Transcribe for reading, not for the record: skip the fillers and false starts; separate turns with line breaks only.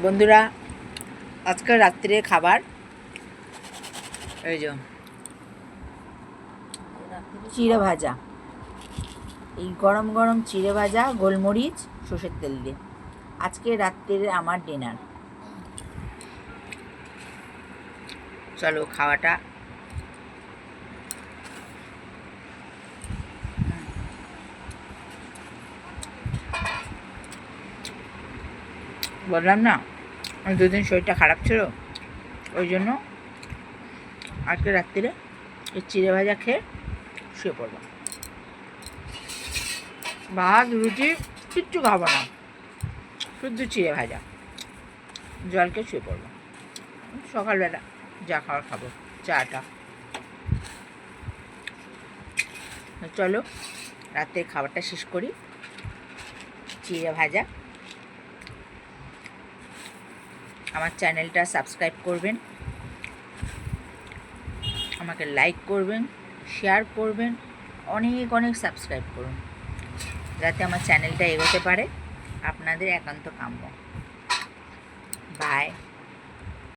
বন্ধুরা, আজকে রাত্রে খাবার এই যে চিড়ে ভাজা, এই গরম গরম চিড়ে ভাজা গোলমরিচ সর্ষের তেল দিয়ে আজকে রাত্রের আমার ডিনার। চলো খাওয়াটা বললাম না, দুদিন শরীরটা খারাপ ছিল, ওই জন্য আজকে রাত্রিরে এই চিড়ে ভাজা খেয়ে শুয়ে পড়বো। ভাত রুটি কিচ্ছু খাবো না, শুধু চিড়ে ভাজা জলকে শুয়ে পড়বো। সকালবেলা যা খাওয়ার খাবো, চাটা। চলো রাতের খাবারটা শেষ করি। চিড়ে ভাজা। আমার চ্যানেলটা সাবস্ক্রাইব করবেন, আমাকে লাইক করবেন, শেয়ার করবেন, অনেক অনেক সাবস্ক্রাইব করুন, যাতে আমার চ্যানেলটা এগোতে পারে। আপনাদের একান্ত কাম্য। বাই।